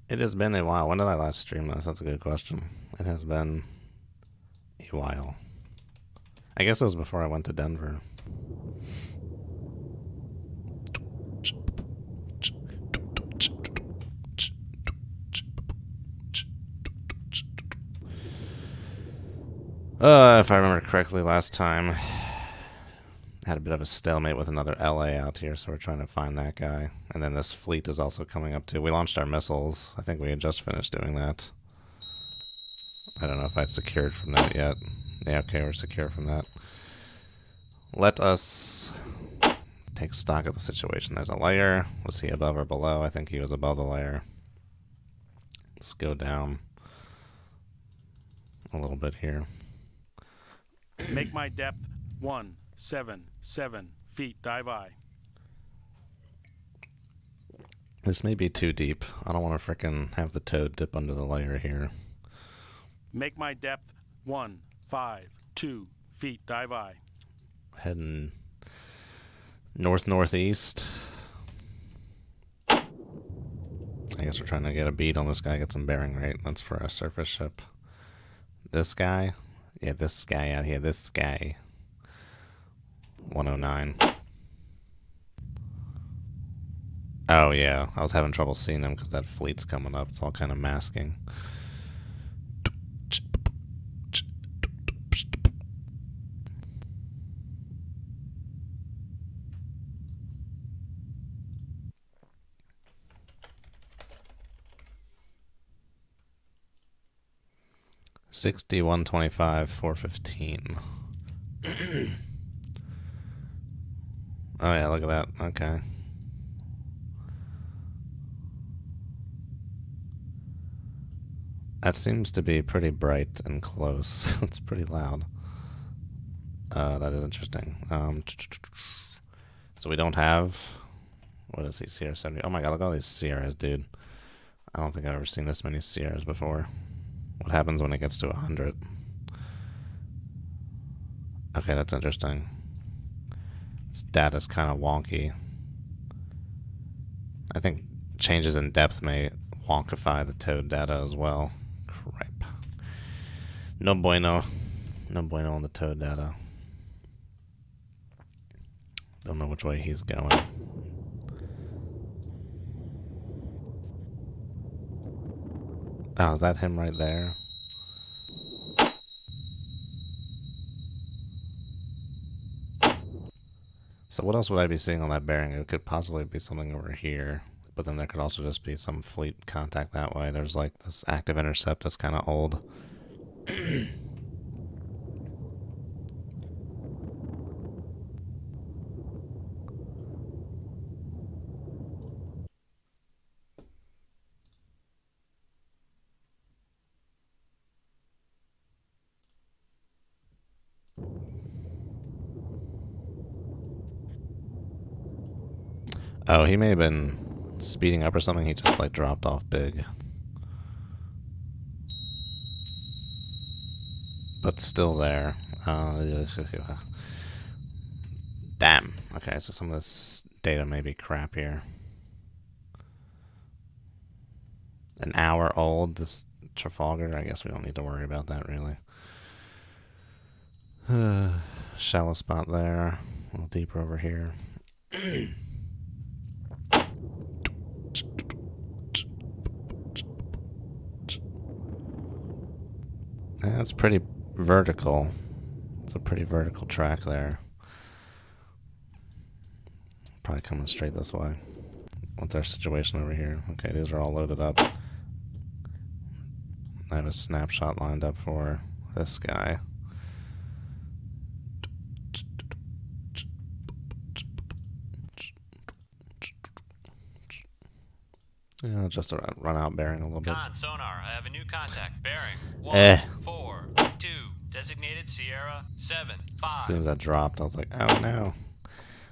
It has been a while. When did I last stream this? That's a good question. It has been a while. I guess it was before I went to Denver. If I remember correctly, last time had a bit of a stalemate with another LA out here, so we're trying to find that guy. And then this fleet is also coming up too. We launched our missiles. I think we had just finished doing that. I don't know if I'd secured from that yet. Yeah, okay, we're secure from that. Let us take stock of the situation. There's a layer. Was he above or below? I think he was above the layer. Let's go down a little bit here. Make my depth 177 feet. Dive I. This may be too deep. I don't want to frickin' have the toad dip under the layer here. Make my depth 152 feet. Dive I. Heading north-northeast. I guess we're trying to get a beat on this guy, get some bearing rate. That's for a surface ship. This guy? Yeah, this guy out here. This guy. 109. Oh, yeah. I was having trouble seeing him because that fleet's coming up. It's all kind of masking. $61.25, $4.15. Oh yeah, look at that. Okay. That seems to be pretty bright and close. It's pretty loud. That is interesting. So we don't have... What is he? Sierra 70? Oh my god, look at all these Sierras, dude. I don't think I've ever seen this many Sierras before. What happens when it gets to 100? Okay, that's interesting. This data's kind of wonky. I think changes in depth may wonkify the toad data as well. Crap. No bueno. No bueno on the toad data. Don't know which way he's going. Oh, is that him right there? So what else would I be seeing on that bearing? It could possibly be something over here, but then there could also just be some fleet contact that way. There's like this active intercept that's kind of old. Oh, he may have been speeding up or something. He just like dropped off big. But still there. Damn. Okay, so some of this data may be crap here. An hour old, this Trafalgar. I guess we don't need to worry about that really. Shallow spot there. A little deeper over here. Yeah, that's pretty vertical. It's a pretty vertical track there. Probably coming straight this way. What's our situation over here? Okay, these are all loaded up. I have a snapshot lined up for this guy. Yeah, just a run out bearing a little bit. Sonar, I have a new contact. Bearing 142. Designated Sierra 75. As soon as that dropped, I was like, oh no.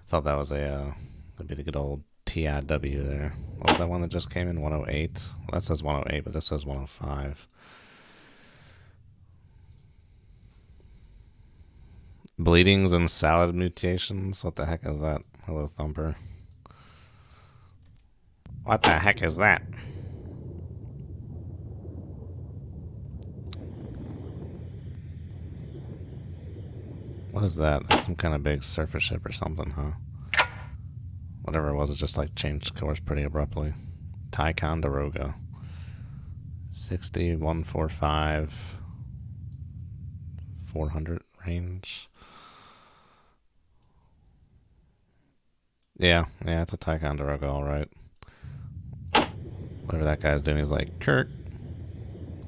Thought that was a would be the good old TIW there. What was that one that just came in? 108? Well, that says 108, but this says 105. Bleedings and salad mutations? What the heck is that? Hello, Thumper. What the heck is that? What is that? That's some kind of big surface ship or something, huh? Whatever it was, it just like changed course pretty abruptly. Ticonderoga. 60, 145, 400 range. Yeah, it's a Ticonderoga, alright. Whatever that guy's doing, he's like, Kirk.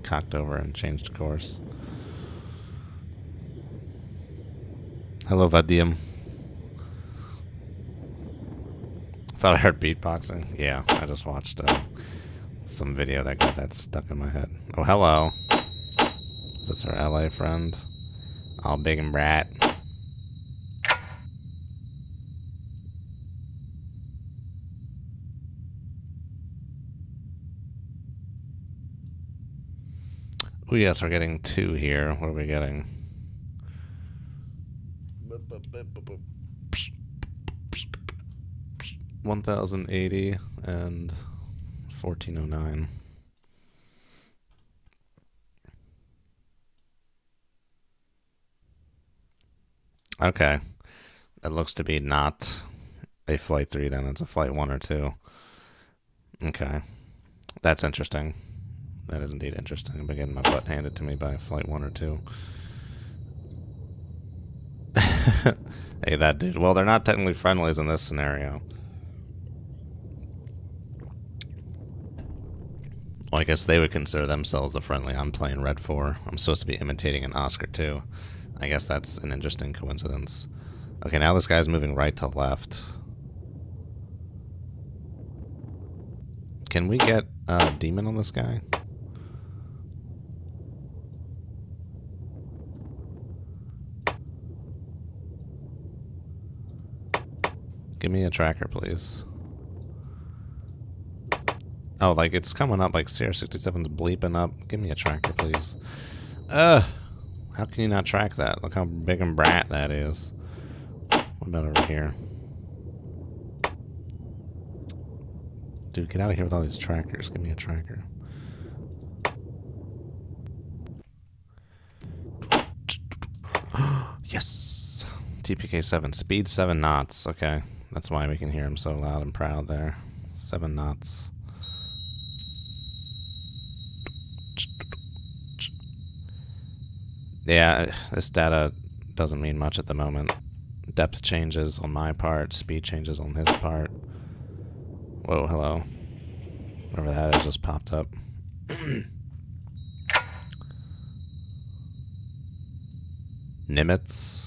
Cocked over and changed course. Hello, Vadim. Thought I heard beatboxing. Yeah, I just watched some video that got that stuck in my head. Oh, hello. Is this our LA friend? All big and brat. Oh, yes, we're getting 2 here. What are we getting? 1080 and 1409. Okay. That looks to be not a flight 3 then. It's a flight 1 or 2. Okay. That's interesting. That is indeed interesting. I've been getting my butt handed to me by flight 1 or 2. Hey, that dude. Well, they're not technically friendlies in this scenario. Well, I guess they would consider themselves the friendly. I'm playing Red 4. I'm supposed to be imitating an Oscar 2. I guess that's an interesting coincidence. Okay, now this guy's moving right to left. Can we get a demon on this guy? Give me a tracker, please. Oh, like it's coming up, like CR67's bleeping up. Give me a tracker, please. How can you not track that? Look how big and brat that is. What about over here? Dude, get out of here with all these trackers. Give me a tracker. Yes! TPK-7. Speed 7 knots. Okay. That's why we can hear him so loud and proud there. 7 knots. Yeah, this data doesn't mean much at the moment. Depth changes on my part, speed changes on his part. Whoa, hello. Whatever that is just popped up. Nimitz.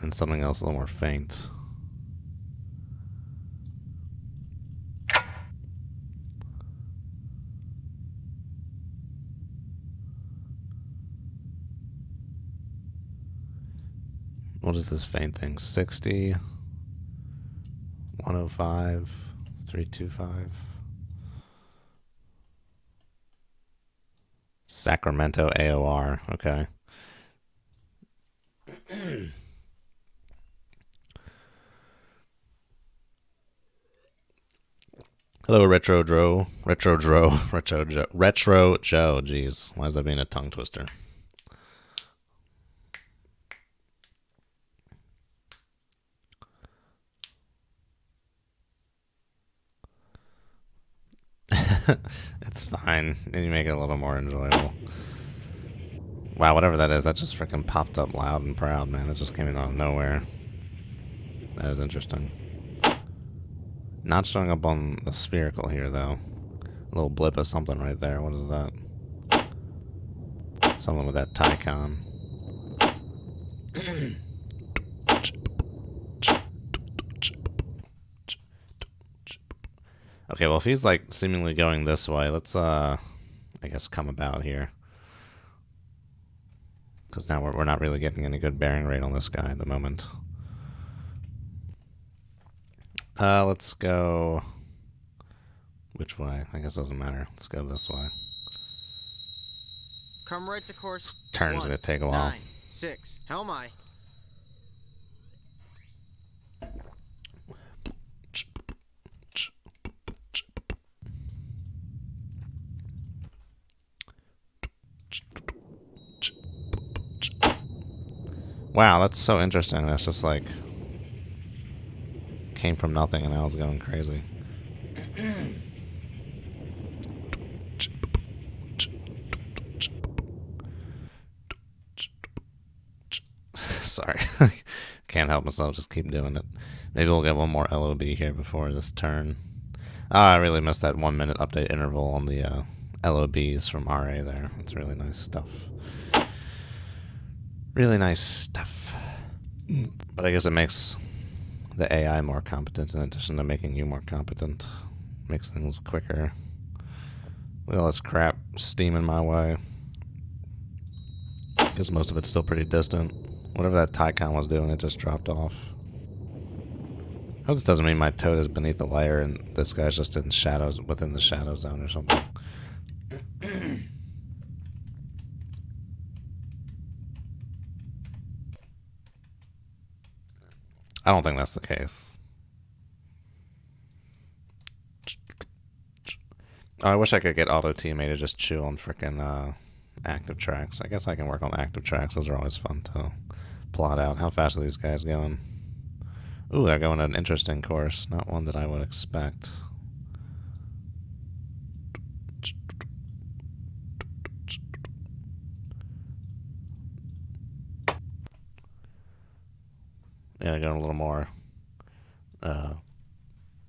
And something else a little more faint. What is this faint thing? 60, 105, 325. Sacramento AOR. Okay. Hello, Retro Joe. Retro Joe. Jeez, why is that being a tongue twister? It's fine. And you make it a little more enjoyable. Wow, whatever that is, that just freaking popped up loud and proud, man. It just came in out of nowhere. That is interesting. Not showing up on the spherical here, though. A little blip of something right there. What is that? Something with that Tycon. Okay, well, if he's, like, seemingly going this way, let's, I guess, come about here. Because now we're not really getting any good bearing rate on this guy at the moment. Let's go... Which way? I guess it doesn't matter. Let's go this way. Come right to course. Turn's gonna take a while. 9-6. How am I? Wow, that's so interesting. That's just like came from nothing and now it's going crazy. Sorry. Can't help myself, just keep doing it. Maybe we'll get one more LOB here before this turn. I really missed that 1 minute update interval on the LOBs from RA there. That's really nice stuff. Really nice stuff. But I guess it makes the AI more competent in addition to making you more competent. Makes things quicker. Look at all this crap steaming my way. Because most of it's still pretty distant. Whatever that Tycon was doing, it just dropped off. I hope this doesn't mean my toad is beneath the layer and this guy's just in shadows, within the shadow zone or something. I don't think that's the case. Oh, I wish I could get auto teammate to just chew on frickin' active tracks. I guess I can work on active tracks. Those are always fun to plot out. How fast are these guys going? Ooh, they're going an interesting course. Not one that I would expect. Yeah, going a little more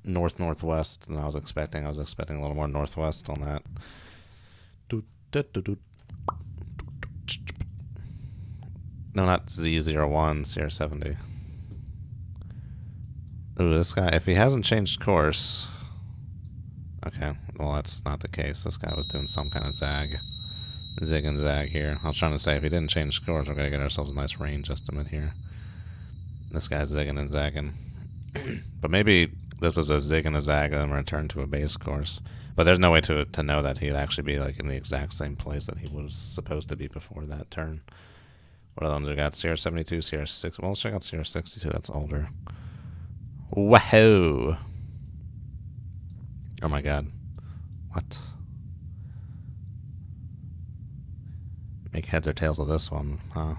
north-northwest than I was expecting. I was expecting a little more northwest on that. No, not Z01, CR70. Ooh, this guy, if he hasn't changed course... Okay, well that's not the case. This guy was doing some kind of zag and zag here. I was trying to say, if he didn't change course, we're going to get ourselves a nice range estimate here. This guy's zigging and zagging. But maybe this is a zig and a zag and return to a base course. But there's no way to know that he'd actually be like in the exact same place that he was supposed to be before that turn. What other ones we got? CR72, CR6. Well, let's check out CR62. That's older. Wahoo! Oh my god. What? Make heads or tails of this one, huh?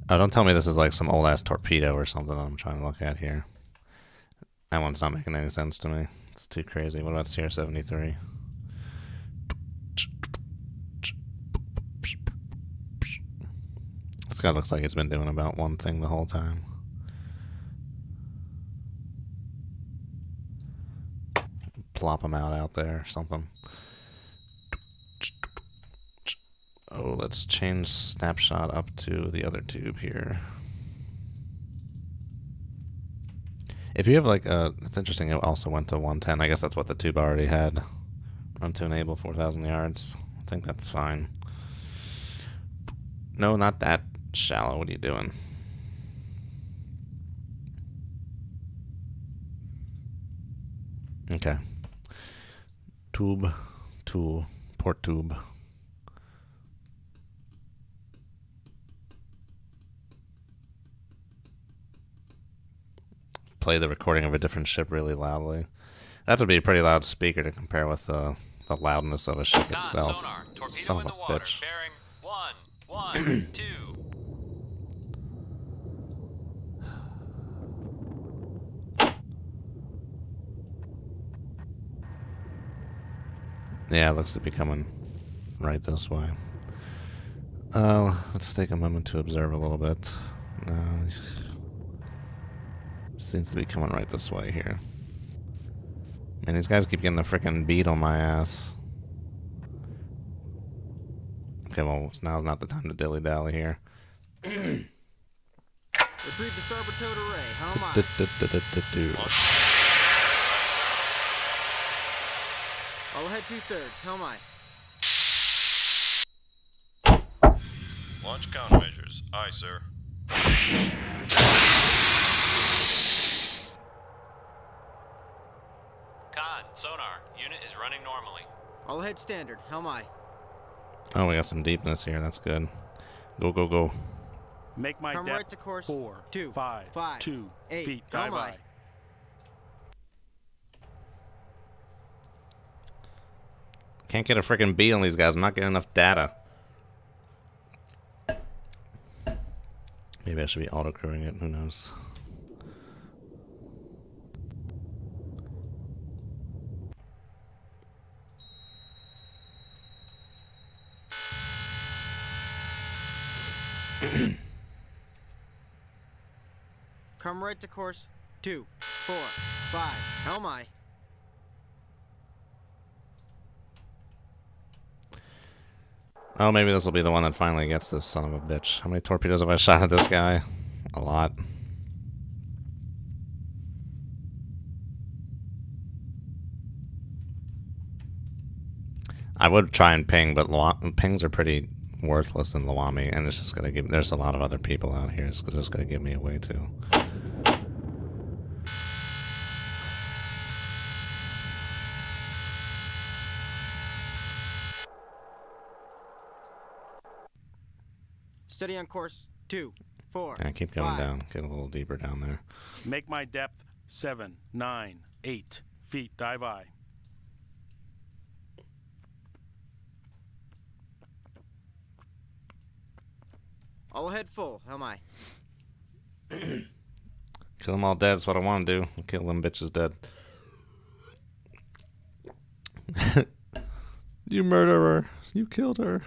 Oh, don't tell me this is like some old-ass torpedo or something that I'm trying to look at here. That one's not making any sense to me. It's too crazy. What about CR73? This guy looks like he's been doing about one thing the whole time. Plop him out there or something. Oh, let's change snapshot up to the other tube here. If you have like a, it's interesting, it also went to 110. I guess that's what the tube already had. Run to enable 4,000 yards. I think that's fine. No, not that shallow. What are you doing? Okay. Tube to port tube. Play the recording of a different ship really loudly. That would be a pretty loud speaker to compare with the loudness of a ship itself. Sonar. Torpedo Son in of the a water. bitch. Bearing 1, 2. Yeah, it looks to be coming right this way. Let's take a moment to observe a little bit. Seems to be coming right this way here. Man, these guys keep getting the frickin' beat on my ass. Okay, well, now's not the time to dilly-dally here. Retrieve the starboard towed array. How am I? I'll head 2/3. How am I? Launch countermeasures. Aye, sir. Con, sonar. Unit is running normally. I'll head standard. How am I? Oh, we got some deepness here. That's good. Go, go, go. Make my Come depth right to course. 4, 2, 5, 5, 2 8. feet. How Dive am I? I. Can't get a frickin' beat on these guys. I'm not getting enough data. Maybe I should be auto-crewing it, who knows. Come right to course 2, 4, 5. How am I? Oh, maybe this will be the one that finally gets this son of a bitch. How many torpedoes have I shot at this guy? A lot. I would try and ping, but pings are pretty worthless in Lawami, and it's just gonna give. There's a lot of other people out here. It's just gonna give me away too. Steady on course 2, 4. I keep going 5. down. Get a little deeper down there. Make my depth 7, 9, 8 feet. Dive I. All ahead full. How am I? Kill them all dead is what I want to do. Kill them bitches dead. You murderer. You killed her.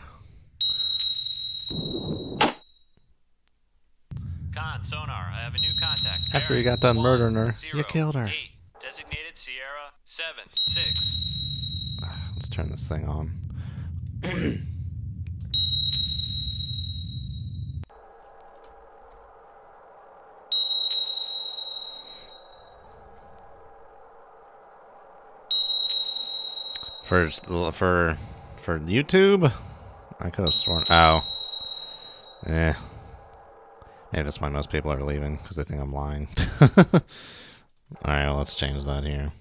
Con, sonar, I have a new contact. After you Bearing got done 1, murdering her, 0, you killed her. 8. Designated Sierra 7, 6. Let's turn this thing on. For YouTube, I could have sworn. Oh, maybe that's why most people are leaving, because they think I'm lying. All right, well, let's change that here.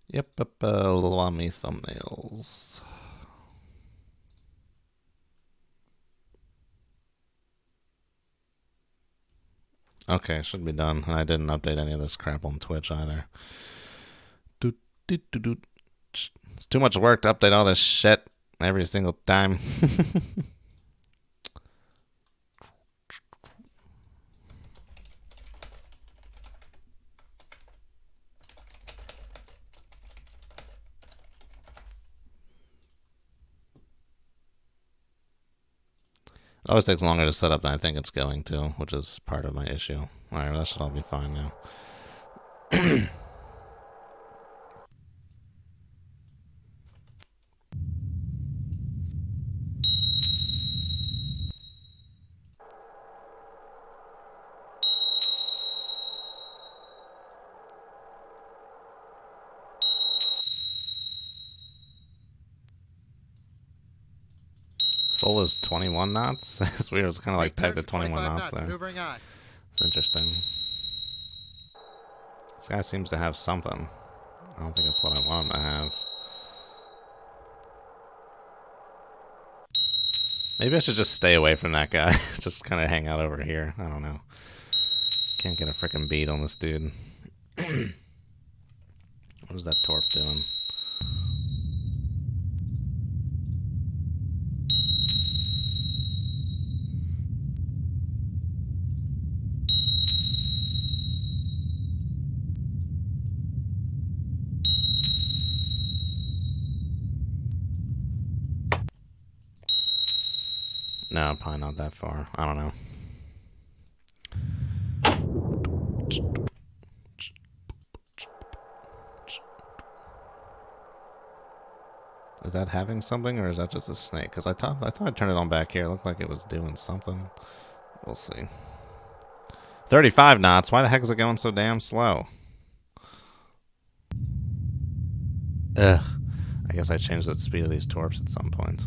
Yep, allow me thumbnails. Okay, should be done. And I didn't update any of this crap on Twitch either. It's too much work to update all this shit every single time. It always takes longer to set up than I think it's going to, which is part of my issue. Alright, that should all be fine now. Full is 21 knots? It's weird, it's kind of like pegged at 21 knots there. Maneuvering on. It's interesting. This guy seems to have something. I don't think it's what I want him to have. Maybe I should just stay away from that guy. Just kind of hang out over here. I don't know. Can't get a freaking beat on this dude. What is that torp doing? No, probably not that far. I don't know. Is that having something, or is that just a snake? Because I thought I turned it on back here. It looked like it was doing something. We'll see. 35 knots. Why the heck is it going so damn slow? Ugh. I guess I changed the speed of these torps at some point.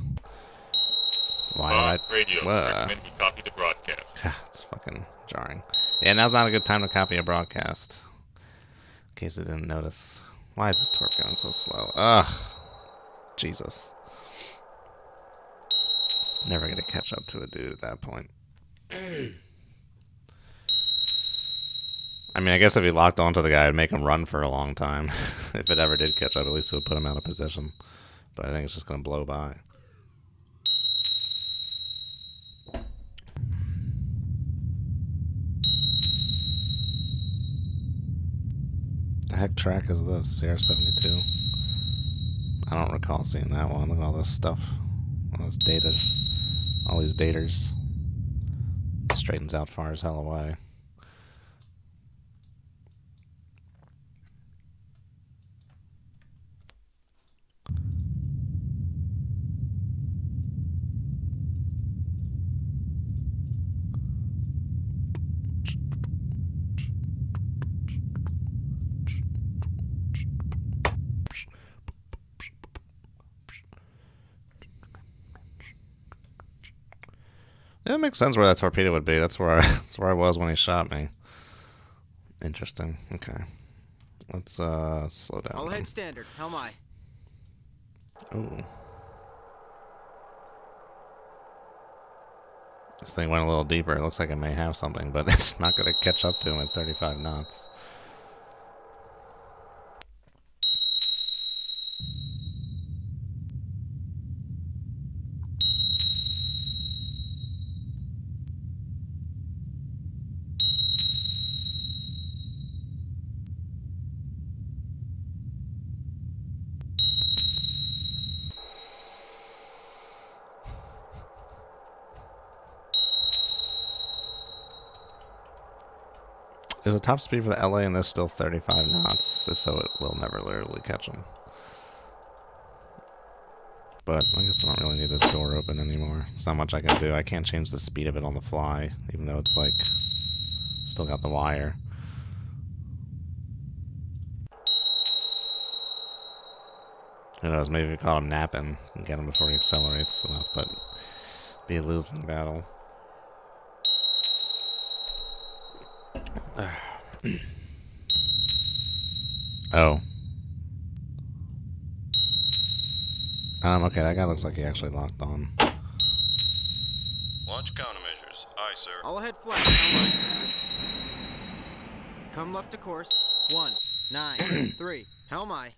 Why did I... Radio, recommend you copy the broadcast. It's fucking jarring. Yeah, now's not a good time to copy a broadcast. In case I didn't notice. Why is this torp going so slow? Ugh. Jesus. Never gonna catch up to a dude at that point. I mean, I guess if he locked onto the guy, it'd make him run for a long time. If it ever did catch up, at least it would put him out of position. But I think it's just gonna blow by. The heck track is this? CR72? I don't recall seeing that one. Look at all this stuff. All those datas. All these daters. Straightens out far as hell away. Yeah, it makes sense where that torpedo would be. That's where I was when he shot me. Interesting. Okay. Let's slow down. All head standard. How am I? Ooh. This thing went a little deeper. It looks like it may have something, but it's not going to catch up to him at 35 knots. Is the top speed for the LA in this still 35 knots? If so, it will never literally catch him. But I guess I don't really need this door open anymore. There's not much I can do. I can't change the speed of it on the fly, even though it's like still got the wire. Who knows? Maybe we caught him napping and get him before he accelerates enough, but be a losing battle. Oh. Okay, that guy looks like he actually locked on. Launch countermeasures. Aye, sir. All ahead flat. How am I? Come left to course. 193. How am I?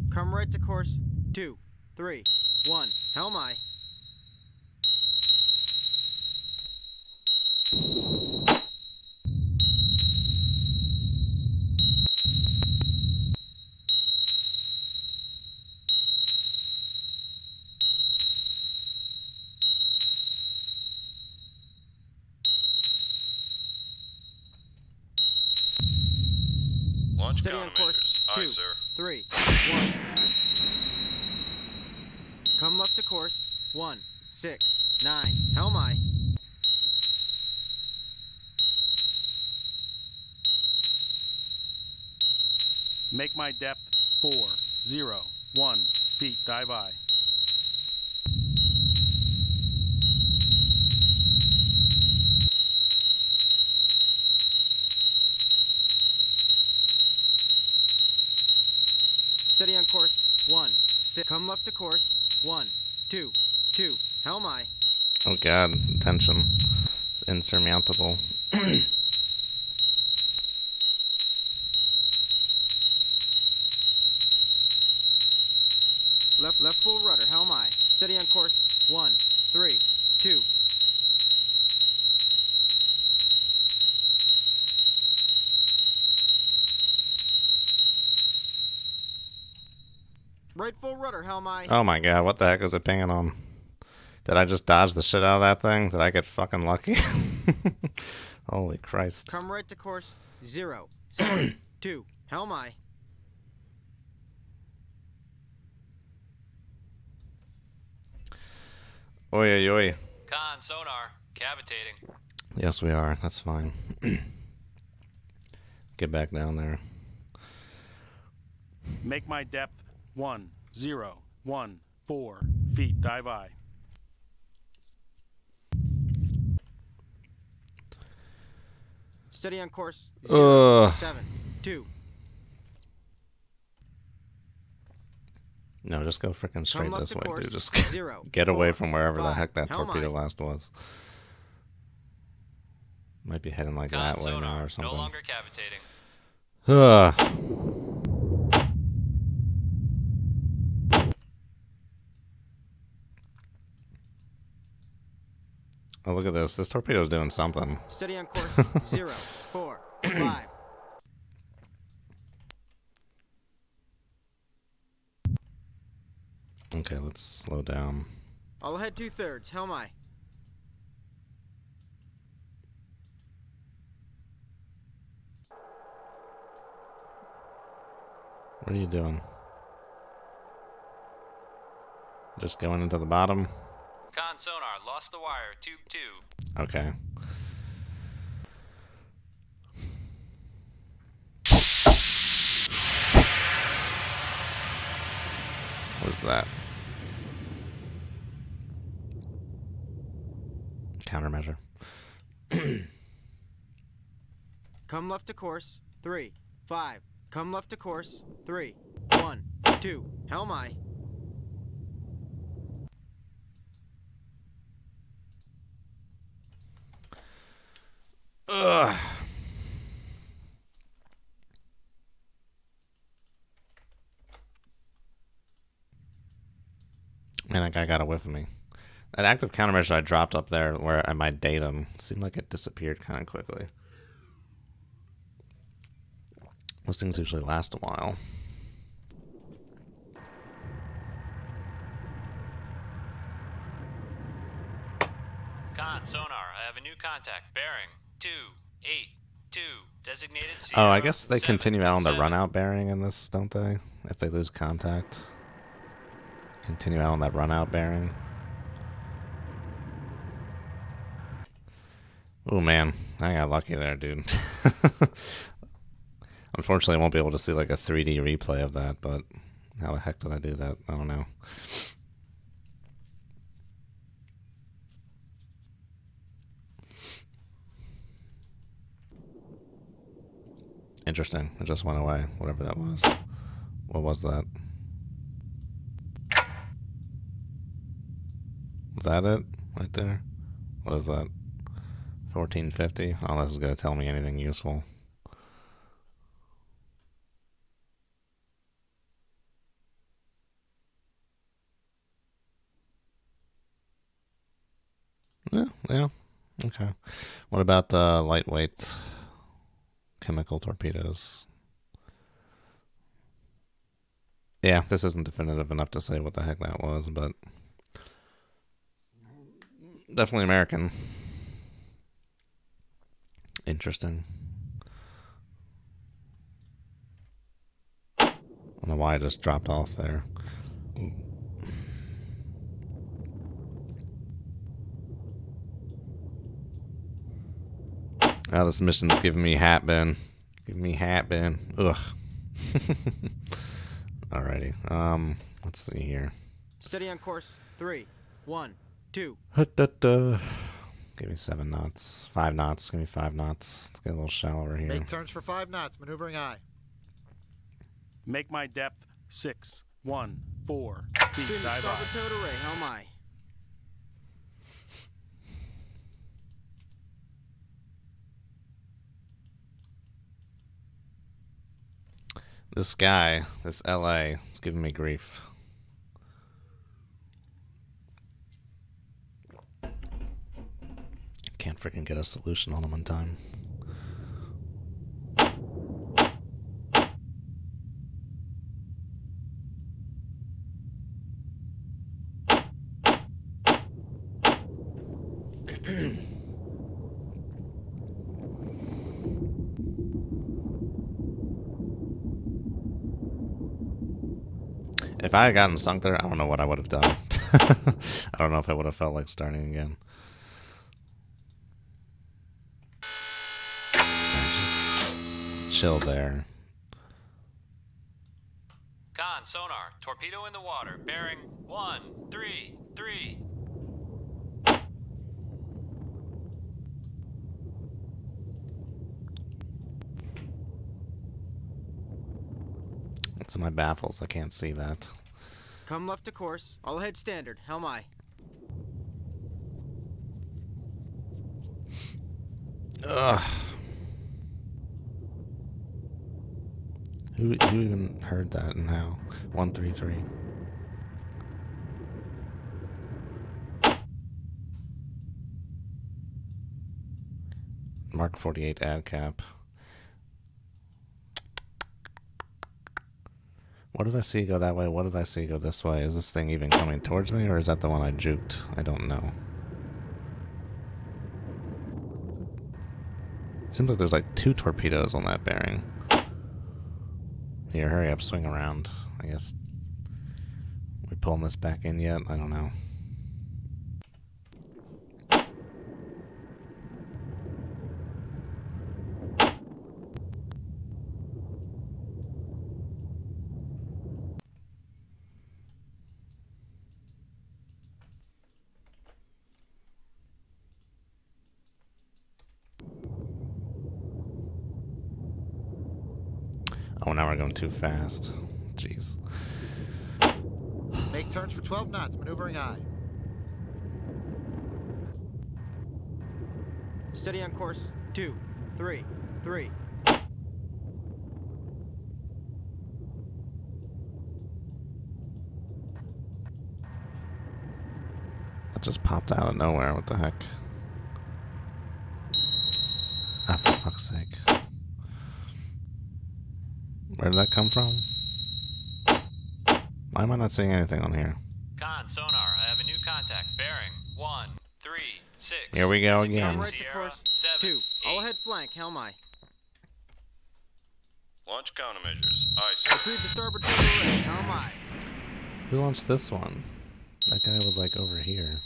Come right to course. 231. How am I? Launch Steady on countermeasures. course. Aye, 2, sir. 3, 1. Come left to course. 169. How am I? Make my depth 401 feet. Dive I. Steady on course. 1, 6. Come left to course. 1, 2, 2. How am I? Oh god, tension. It's insurmountable. Left full rudder. How am I? Steady on course. 1, 3, 2. Right full rudder. How am I? Oh my god, what the heck is it pinging on? Did I just dodge the shit out of that thing? Did I get fucking lucky? Holy Christ. Come right to course. 0, 7, 2. How am I? Oi, oi, oi. Con, sonar, cavitating. Yes, we are. That's fine. Get back down there. Make my depth 1014 feet. Dive I. Steady on course. 0, 7, 2. No, just go freaking straight left this to way, course, dude. Just 0, get away 4, from wherever the 5. heck that Helm torpedo aye. last was. Might be heading like Con that way sonar, now or something. no longer cavitating. Oh, look at this. This torpedo's doing something. Steady on course. 0, 4, 5. Okay, let's slow down. All ahead 2/3. Helm aye. What are you doing? Just going into the bottom? Con sonar, lost the wire, tube 2. Okay. What is that? Countermeasure. Come left to course. 3, 5. Come left to course. 3, 1, 2. Helm aye. Ugh. Man, that guy got a whiff of me. That active countermeasure I dropped up there where I might date him seemed like it disappeared kind of quickly. Those things usually last a while. Con sonar, I have a new contact. Bearing 282. Designated Oh, Sierra I guess they 7, continue out on the 7. run-out bearing in this, don't they? If they lose contact. Continue out on that run-out bearing. Oh man, I got lucky there, dude. Unfortunately, I won't be able to see like a 3D replay of that, but how the heck did I do that? I don't know. Interesting. It just went away, whatever that was. What was that? Was that it? Right there? What is that? 1450? Oh, this is going to tell me anything useful. Yeah. Okay. What about lightweight chemical torpedoes? Yeah, this isn't definitive enough to say what the heck that was, but definitely American. Interesting. I don't know why I just dropped off there. Oh, this mission's giving me hat bin. Giving me hat bin. Ugh. Alrighty. Let's see here. Steady on course. 3, 1, 2. Give me 7 knots. 5 knots. Give me 5 knots. Let's get a little shallower here. Make turns for 5 knots. Maneuvering aye. Make my depth 6, 1, 4 feet. Steam Dive starboard aye. toe to ray. Helm aye. This guy, this LA, is giving me grief. Can't freaking get a solution on him in time. If I had gotten sunk there, I don't know what I would have done. I don't know if I would have felt like starting again. Just chill there. Con sonar, torpedo in the water. Bearing 133. What's in my baffles? I can't see that. Come left to course. All ahead standard. Helm aye. Ugh. Who even heard that and how? 133. Mark 48 ad cap. What did I see go that way? What did I see go this way? Is this thing even coming towards me, or is that the one I juked? I don't know. Seems like there's like 2 torpedoes on that bearing. Here, hurry up, swing around. I guess we pulling this back in yet? I don't know. Oh, now we're going too fast. Jeez. Make turns for 12 knots, maneuvering aye. Steady on course. 2, 3, 3. That just popped out of nowhere. What the heck? Ah, for fuck's sake. Where did that come from? Why am I not seeing anything on here? Con, sonar, I have a new contact. Bearing 136. Here we go Designate again. Come right to Sierra course. 7, 2. All 8. ahead flank. Helm aye. Launch countermeasures. Aye, sir. Retrieve the starboard turbo ray. Helm aye. Who launched this one? That guy was like over here.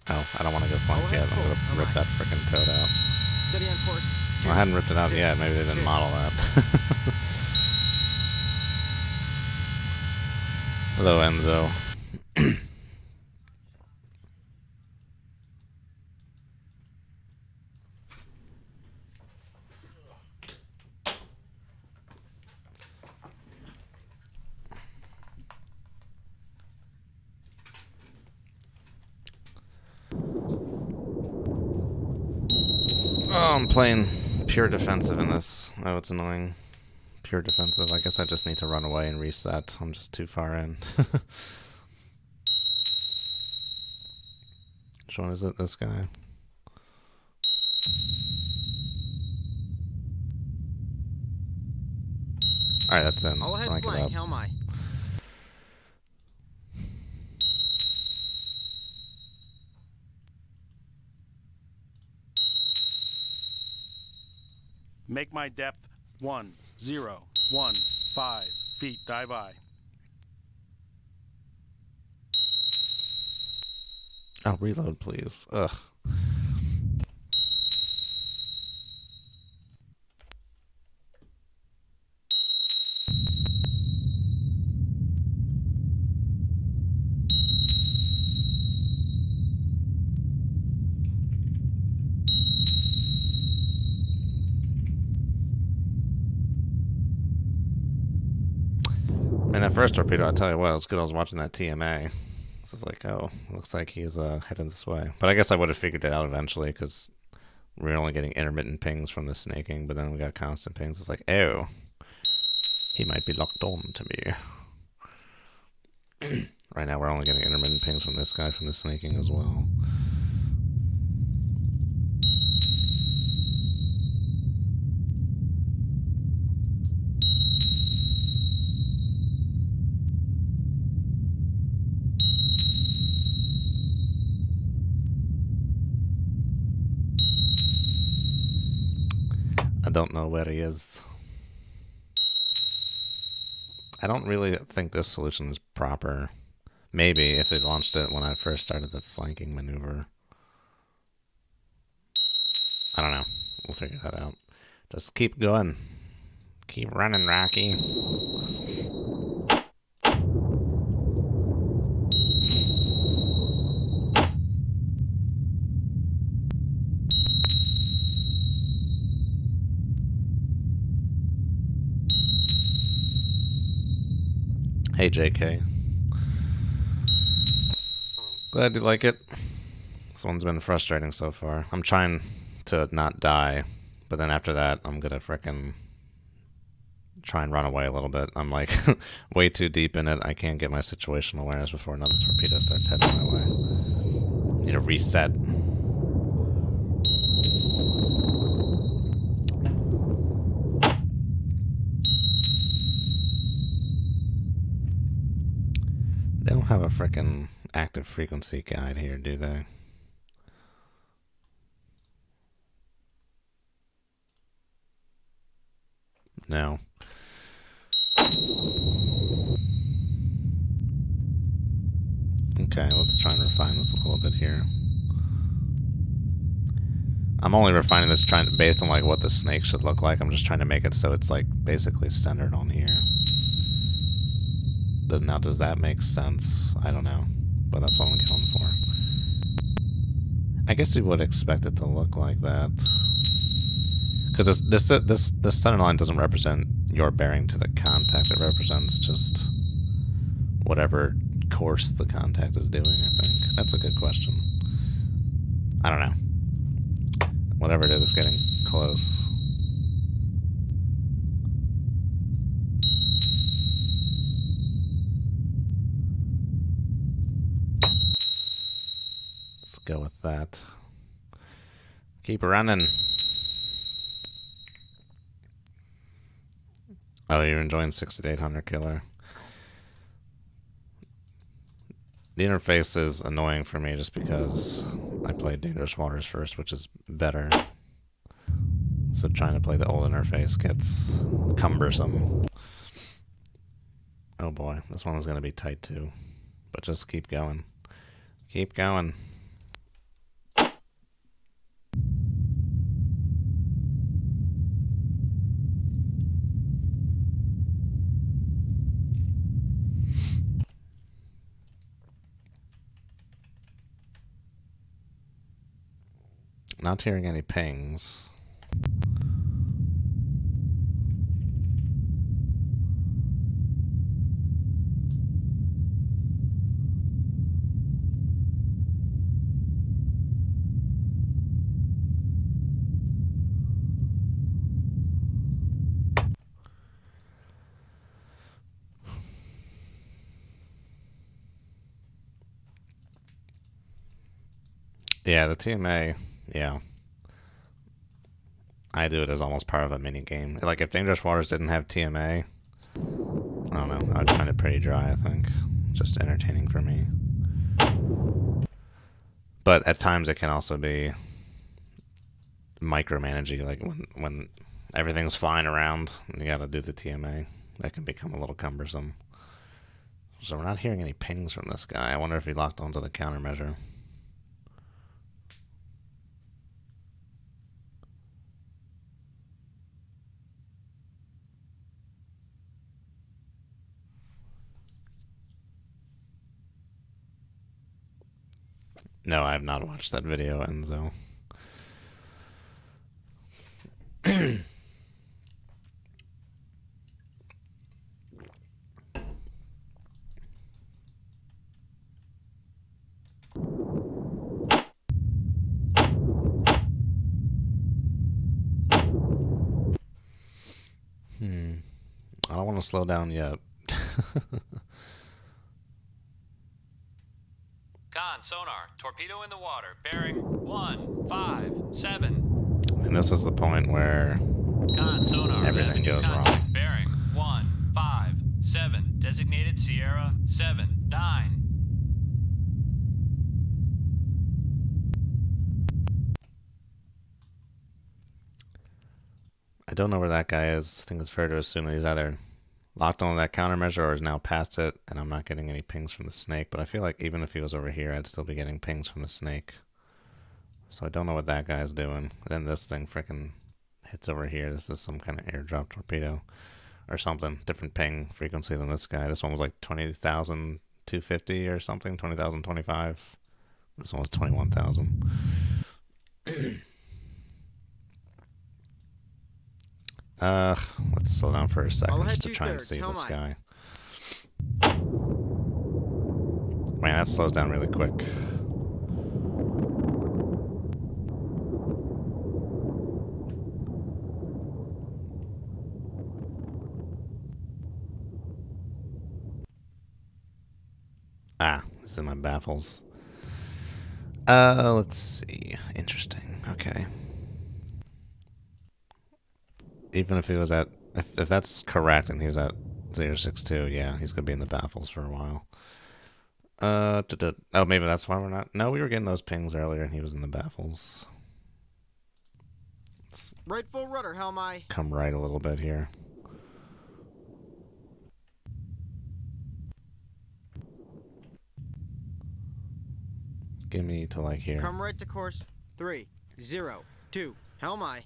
Oh, I don't want to go flank yet. I'm going to rip that frickin' toad out. Steady on course. Well, I hadn't ripped it out 6, yet. Maybe they didn't 6. model that. Hello, Enzo. Oh, I'm playing pure defensive in this. Oh, it's annoying. Pure defensive. I guess I just need to run away and reset. I'm just too far in. Which one is it? This guy? Alright, that's in. All ahead Flank it flank. up. Helm aye. Make my depth 1015 feet. Dive aye. Oh, reload, please. Ugh. Man, that first torpedo, I'll tell you what, it was good I was watching that TMA. This is like, oh, looks like he's heading this way. But I guess I would have figured it out eventually, because we're only getting intermittent pings from the snaking, but then we got constant pings. It's like, oh, he might be locked on to me. Right now we're only getting intermittent pings from this guy from the snaking as well. I don't know where he is. I don't really think this solution is proper. Maybe if it launched it when I first started the flanking maneuver. I don't know. We'll figure that out. Just keep going. Keep running, Rocky. Hey, JK. Glad you like it. This one's been frustrating so far. I'm trying to not die, but then after that, I'm gonna frickin' try and run away a little bit. I'm like way too deep in it. I can't get my situational awareness before another torpedo starts heading my way. Need a reset. They don't have a frickin' active frequency guide here, do they? No. Okay, let's try and refine this a little bit here. I'm only refining this based on like what the snake should look like. I'm just trying to make it so it's like basically centered on here. Now, does that make sense? I don't know, but that's what I'm going for. I guess you would expect it to look like that, because this center line doesn't represent your bearing to the contact. It represents just whatever course the contact is doing. I think that's a good question. I don't know. Whatever it is, it's getting close. Go with that. Keep running. Oh, you're enjoying 6800 Killer. The interface is annoying for me just because I played Dangerous Waters first, which is better. So trying to play the old interface gets cumbersome. Oh boy, this one is going to be tight too. But just keep going. Keep going. Not hearing any pings. Yeah, the TMA, yeah. I do it as almost part of a mini game. Like if Dangerous Waters didn't have TMA, I don't know, I would find it pretty dry, I think. Just entertaining for me. But at times it can also be micromanaging, like when everything's flying around and you gotta do the TMA. That can become a little cumbersome. So we're not hearing any pings from this guy. I wonder if he locked onto the countermeasure. No, I have not watched that video, Enzo. I don't want to slow down yet. Con, sonar, torpedo in the water, bearing 157. And this is the point where Con, sonar, everything goes contact, wrong. bearing 157, designated Sierra 79. I don't know where that guy is. I think it's fair to assume that he's either locked on that countermeasure or is now past it, and I'm not getting any pings from the snake, but I feel like even if he was over here, I'd still be getting pings from the snake. So I don't know what that guy's doing. Then this thing frickin' hits over here. This is some kind of airdrop torpedo. or something. Different ping frequency than this guy. This one was like 20,250 or something. 20,025. This one was 21,000. Let's slow down for a second just to try and see this guy. Man, that slows down really quick. Ah, this is my baffles. Let's see. Interesting. Okay. Even if he was at... If that's correct and he's at 062, yeah, he's going to be in the baffles for a while. Oh, maybe that's why we're not... No, we were getting those pings earlier and he was in the baffles. Let's Right full rudder, Helmi. come right a little bit here. Give me to like here. Come right to course 3, 0, 2, Helmi.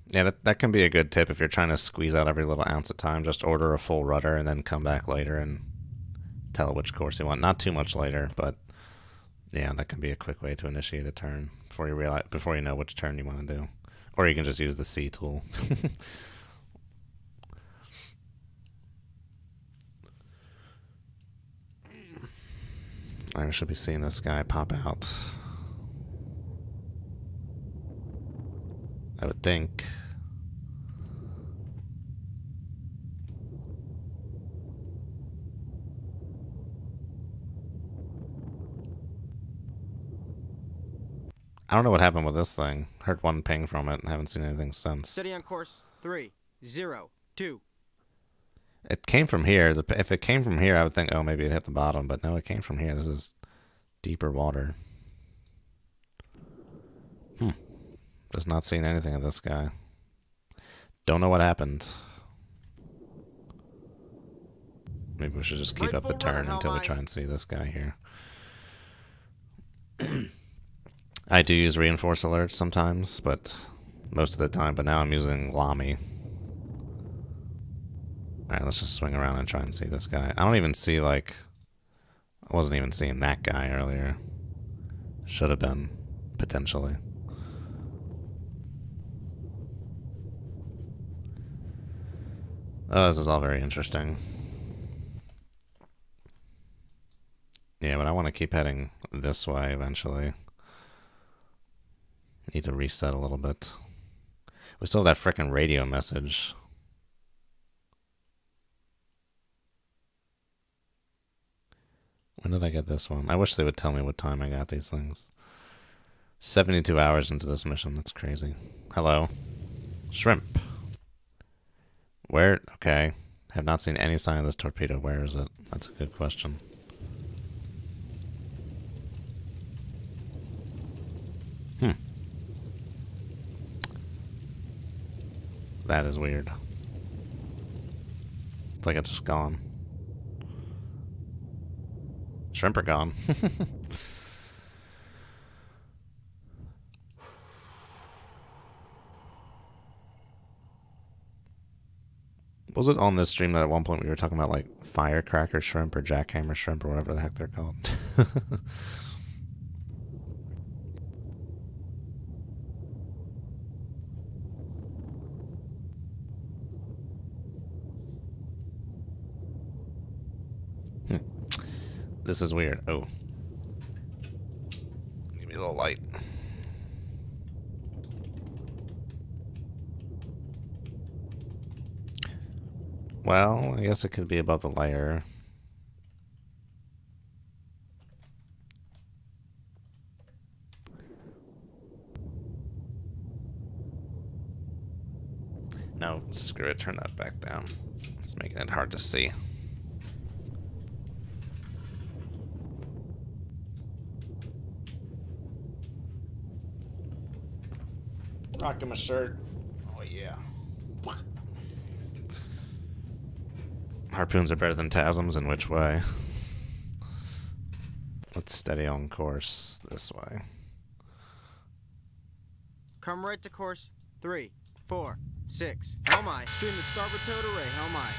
Yeah, that can be a good tip if you're trying to squeeze out every little ounce of time. Just order a full rudder and then come back later and tell it which course you want. Not too much later, but yeah, that can be a quick way to initiate a turn before you know which turn you want to do. Or you can just use the C tool. I should be seeing this guy pop out. I would think. I don't know what happened with this thing. Heard one ping from it and haven't seen anything since. Steady on course 3, 0, 2. It came from here. If it came from here, I would think, oh, maybe it hit the bottom. But no, it came from here. This is deeper water. Just not seeing anything of this guy. Don't know what happened. Maybe we should just keep up the turn until we try and see this guy here. I do use reinforce alerts sometimes, but most of the time. But now I'm using Lamy. Alright, let's just swing around and try and see this guy. I don't even see, like... I wasn't even seeing that guy earlier. Should have been, potentially. Oh, this is all very interesting. Yeah, but I want to keep heading this way eventually. Need to reset a little bit. We still have that frickin' radio message. When did I get this one? I wish they would tell me what time I got these things. 72 hours into this mission. That's crazy. Hello. Shrimp. Where? Okay. Have not seen any sign of this torpedo. Where is it? That's a good question. That is weird. It's like it's just gone. Shrimp are gone. Was it on this stream that at one point we were talking about like firecracker shrimp or jackhammer shrimp or whatever the heck they're called? This is weird. Oh. Give me a little light. Well, I guess it could be above the layer. No, screw it. Turn that back down. It's making it hard to see. Rocking my shirt. Oh, yeah. Harpoons are better than TASMs in which way? Let's steady on course this way. Come right to course 3, 4, 6. Helm aye. Stream the starboard tow to Ray. Helm aye.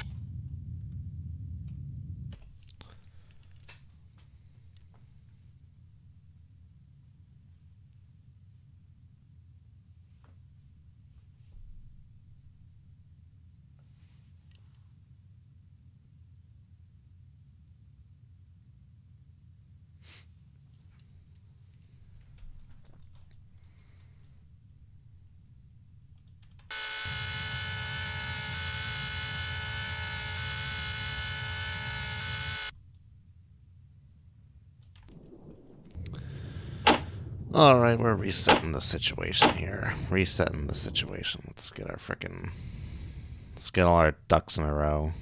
Alright, we're resetting the situation here. Resetting the situation. Let's get our frickin'... Let's get all our ducks in a row.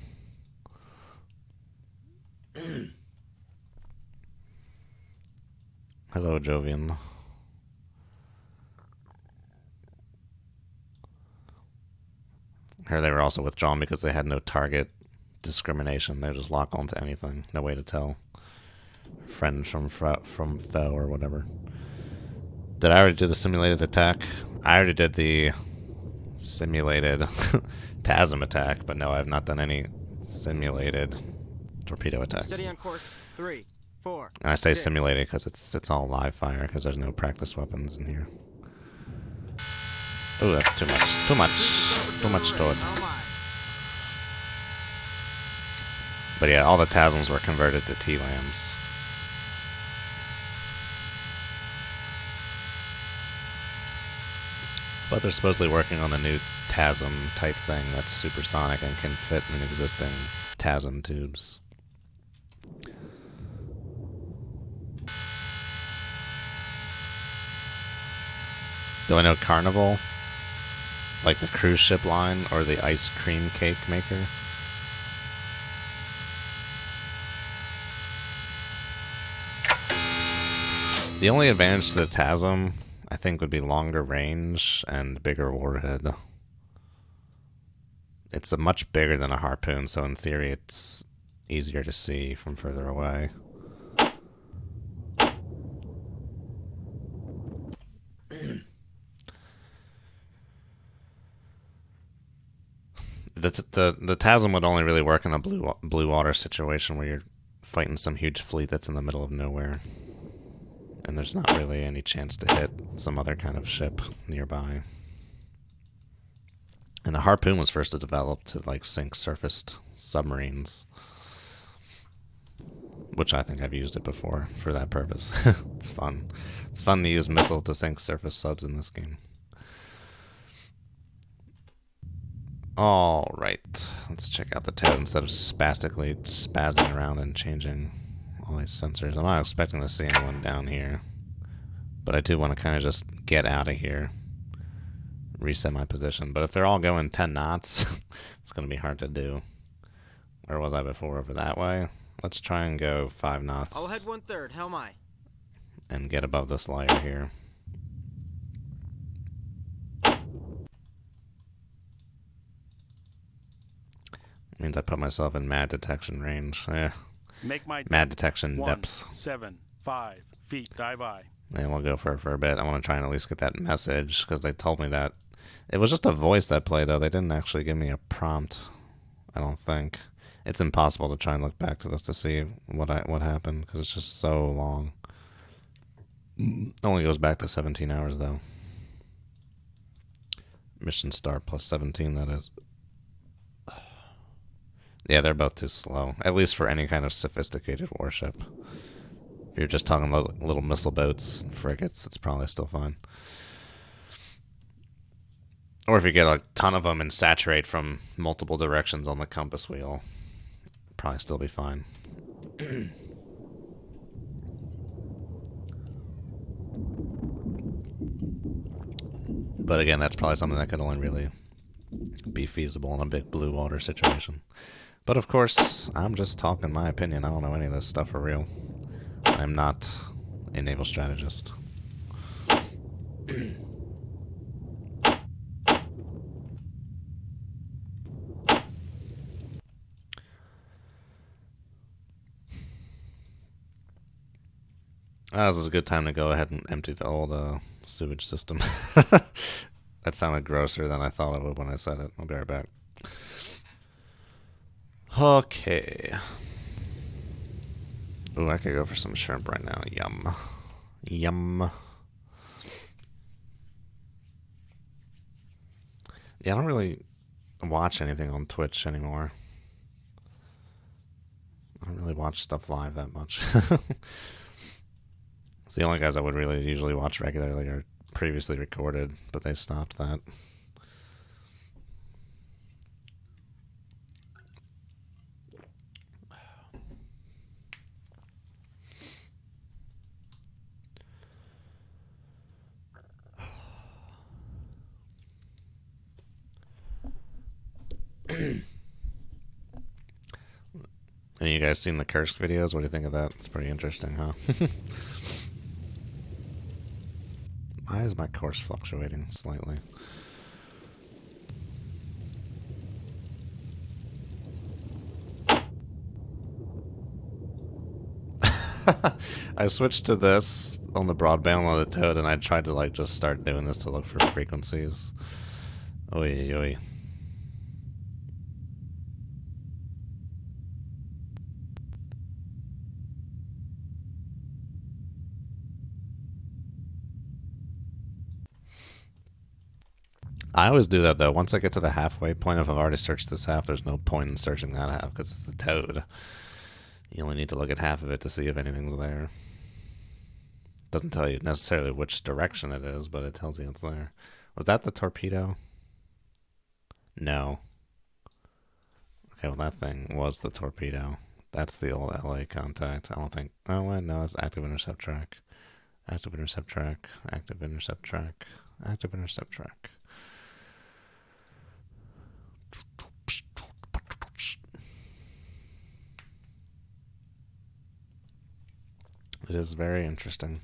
Hello, Jovian. Here they were also withdrawn because they had no target discrimination. They just lock onto anything. No way to tell. Friend from foe or whatever. Did I already do the simulated attack? I already did the simulated TASM attack, but no, I have not done any simulated torpedo attacks. Steady on course. 3, 4. And I say 6. simulated because it's all live fire because there's no practice weapons in here. Oh, that's too much. Too much. Too much to it. Helm aye. But yeah, all the TASMs were converted to T-LAMs. But they're supposedly working on a new TASM type thing that's supersonic and can fit in existing TASM tubes. Do I know Carnival? Like the cruise ship line or the ice cream cake maker? The only advantage to the TASM, I think, would be longer range and bigger warhead. It's a much bigger than a harpoon, so in theory it's easier to see from further away. The TASM would only really work in a blue water situation where you're fighting some huge fleet that's in the middle of nowhere. And there's not really any chance to hit some other kind of ship nearby. And the harpoon was first developed to like sink surfaced submarines, which I think I've used it before for that purpose. It's fun. It's fun to use missiles to sink surface subs in this game. Alright, let's check out the toad instead of spastically spazzing around and changing all these sensors. I'm not expecting to see anyone down here, but I do want to kind of just get out of here, reset my position. But if they're all going 10 knots, it's going to be hard to do. Where was I before? Over that way? Let's try and go 5 knots. I'll head 1/3. Helm aye. And get above this layer here. Means I put myself in mad detection range. Yeah. Make my Mad detection 1, depth. 7, 5 feet. Dive aye. And we'll go for it for a bit. I want to try and at least get that message because they told me that. It was just a voice that played, though. They didn't actually give me a prompt, I don't think. It's impossible to try and look back to this to see what happened because it's just so long. It only goes back to 17 hours, though. Mission start plus 17, that is. Yeah, they're both too slow, at least for any kind of sophisticated warship. If you're just talking about little missile boats, frigates, it's probably still fine. Or if you get a ton of them and saturate from multiple directions on the compass wheel, probably still be fine. But again, that's probably something that could only really be feasible in a big blue water situation. But of course, I'm just talking my opinion. I don't know any of this stuff for real. I'm not a naval strategist. This is a good time to go ahead and empty the old sewage system. That sounded grosser than I thought it would when I said it. I'll be right back. Okay. Ooh, I could go for some shrimp right now. Yum. Yum. Yeah, I don't really watch anything on Twitch anymore. I don't really watch stuff live that much. It's the only guys I would really usually watch regularly are previously recorded, but they stopped that. Have you guys seen the Kursk videos? What do you think of that? It's pretty interesting, huh? Why is my course fluctuating slightly? I switched to this on the broadband on the Toad, and I tried to like just start doing this to look for frequencies. Oy, oy. I always do that though. Once I get to the halfway point, if I've already searched this half, there's no point in searching that half because it's the Toad. You only need to look at half of it to see if anything's there. Doesn't tell you necessarily which direction it is, but it tells you it's there. Was that the torpedo? No. Okay, well that thing was the torpedo. That's the old LA contact. I don't think... Oh, wait, no, it's active intercept track. Active intercept track. Active intercept track. Active intercept track. It is very interesting.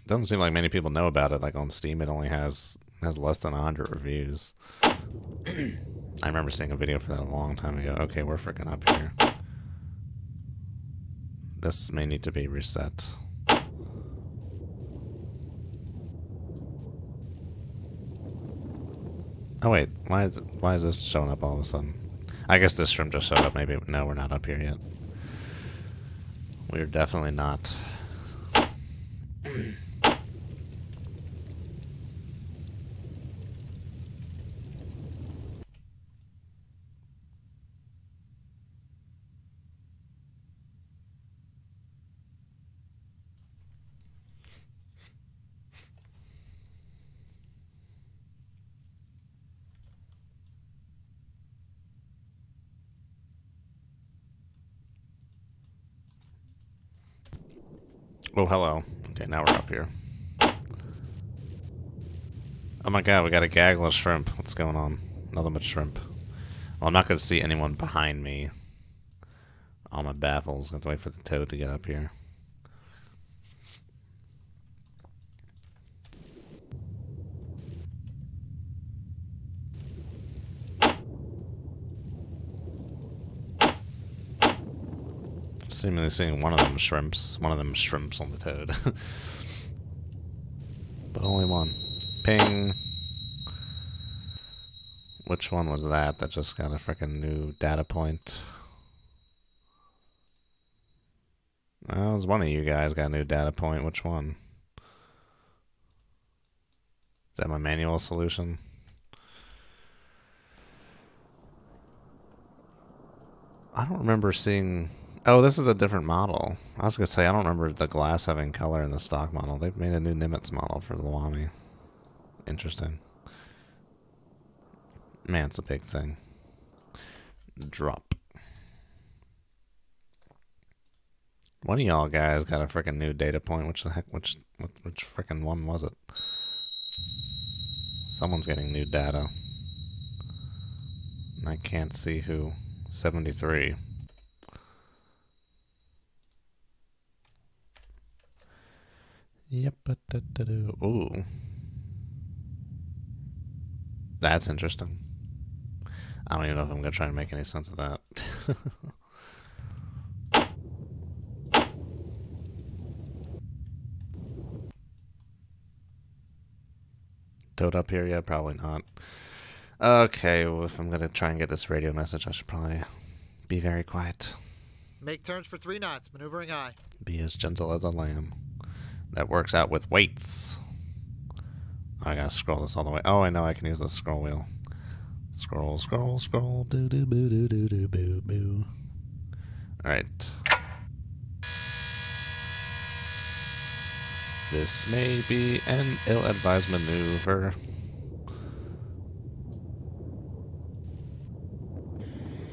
Doesn't seem like many people know about it. Like on Steam, it only has less than 100 reviews. I remember seeing a video for that a long time ago. Okay, we're freaking up here. This may need to be reset. Oh wait, why is this showing up all of a sudden? I guess this shrimp just showed up. Maybe no, we're not up here yet. We're definitely not. Oh, hello. Okay, now we're up here. Oh my god, we got a gaggle of shrimp. What's going on? Nothing but shrimp. Well, I'm not going to see anyone behind me. All my baffles. I have to wait for the Toad to get up here. Seemingly seeing one of them shrimps. One of them shrimps on the Toad. But only one. Ping. Which one was that just got a freaking new data point? Oh, it was one of you guys got a new data point. Which one? Is that my manual solution? I don't remember seeing... Oh, this is a different model. I was going to say, I don't remember the glass having color in the stock model. They've made a new Nimitz model for the Luami. Interesting. Man, it's a big thing. Drop. One of y'all guys got a freaking new data point. Which freaking one was it? Someone's getting new data. And I can't see who. 73. Yep. Ooh. That's interesting. I don't even know if I'm going to try and make any sense of that. towed up here yet? Probably not. Okay, well, if I'm gonna try and get this radio message, I should probably be very quiet. Make turns for 3 knots. Maneuvering aye. Be as gentle as a lamb. That works out with weights. I gotta scroll this all the way. Oh, I know I can use the scroll wheel. Scroll, scroll, scroll, doo doo boo doo doo doo boo boo. Alright. This may be an ill-advised maneuver.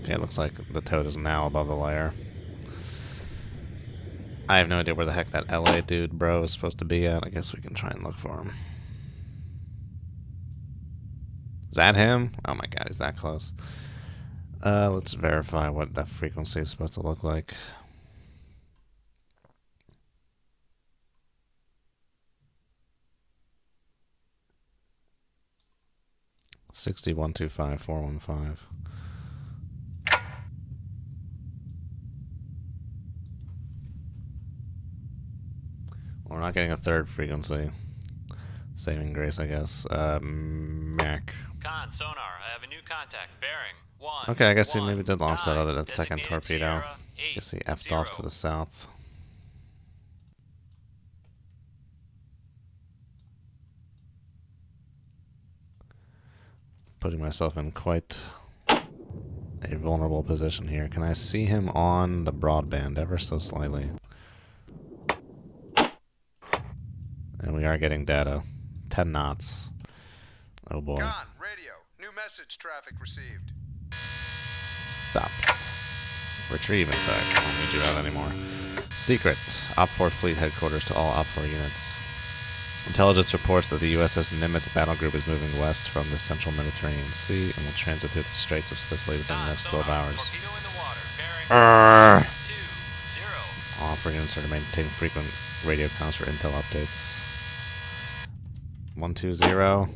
Okay, it looks like the toad is now above the layer. I have no idea where the heck that LA dude bro is supposed to be at. I guess we can try and look for him. Is that him? Oh my god, he's that close. Let's verify what that frequency is supposed to look like. $6125,415. We're not getting a third frequency. Saving grace, I guess. Mac. Con, sonar, I have a new contact. Bearing 1. Okay, I guess he 1, maybe did launch that 9, other, that second designated torpedo. Sierra, 8, Guess he effed 0. off to the south. Putting myself in quite a vulnerable position here. Can I see him on the broadband ever so slightly? And we are getting data. 10 knots. Oh boy. Con, radio. New message traffic received. Stop. Retrieve, in fact. I don't need you out anymore. Secret. Op 4 Fleet Headquarters to all Op 4 units. Intelligence reports that the USS Nimitz battle group is moving west from the central Mediterranean Sea and will transit through the Straits of Sicily within the next 12 hours. Torpedo in the water. Bearing 2, 0. All 4 units are to maintain frequent radio comms for intel updates. 120.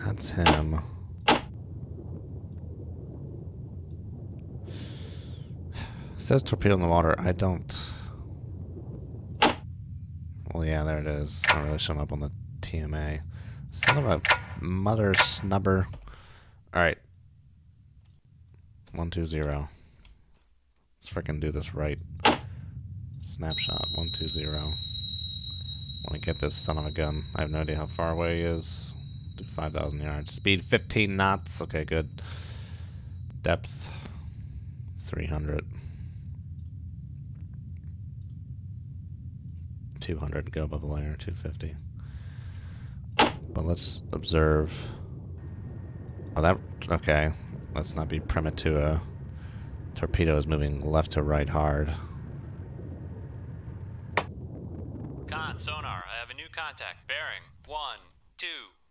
That's him. It says torpedo in the water. I don't. Well, yeah, there it is. Not really showing up on the TMA. Son of a mother snubber. Alright. 120. Let's frickin' do this right. Snapshot 120. Want to get this son of a gun. I have no idea how far away he is. Do 5,000 yards. Speed 15 knots. Okay, good. Depth 300. 200. Go above the layer. 250. But let's observe. Oh, that. Okay. Let's not be prematura. Torpedo is moving left to right hard. Con, sonar, I have a new contact. Bearing 1, 2,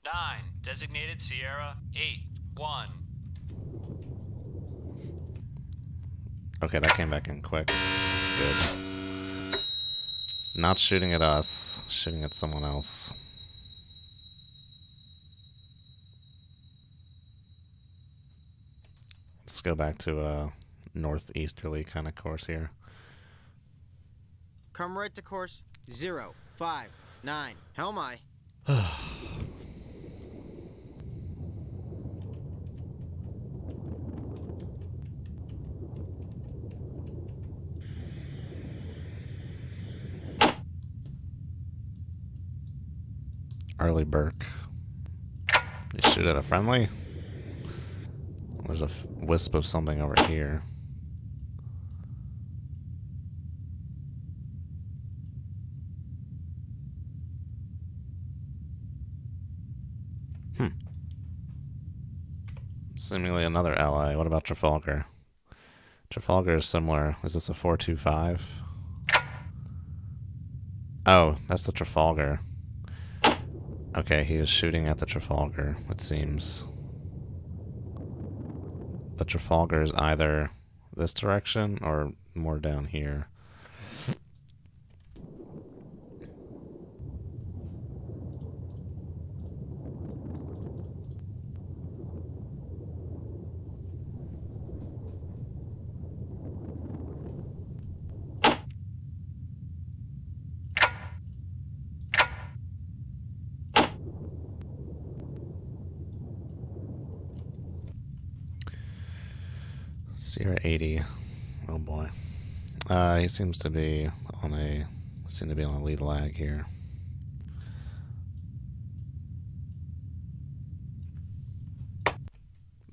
9. Designated Sierra 8, 1. Okay, that came back in quick. That's good. Not shooting at us, shooting at someone else. Let's go back to a northeasterly kind of course here. Come right to course 0, 5, 9. Helm aye. Arleigh Burke. You shoot at a friendly? There's a wisp of something over here. Seemingly another ally. What about Trafalgar? Trafalgar is similar. Is this a 425? Oh, that's the Trafalgar. Okay, he is shooting at the Trafalgar, it seems. The Trafalgar is either this direction or more down here. Sierra 80. Oh boy. He seems to be on a lead lag here.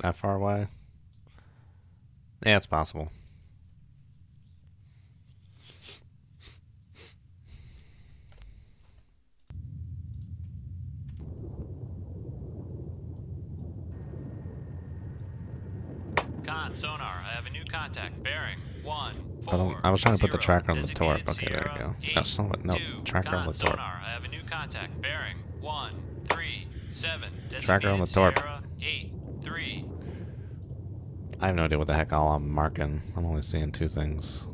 That far away? Yeah, it's possible. Con, sonar, I have a new contact. Bearing 14. I was trying to put the 0. tracker on the torque. Designated Okay, there you go. Sierra No, son of a, no, 82. tracker on Con, the torque. sonar, I have a new contact. Bearing 137. Tracker on the Designated torque. Sierra 83. I have no idea what the heck all I'm marking. I'm only seeing two things.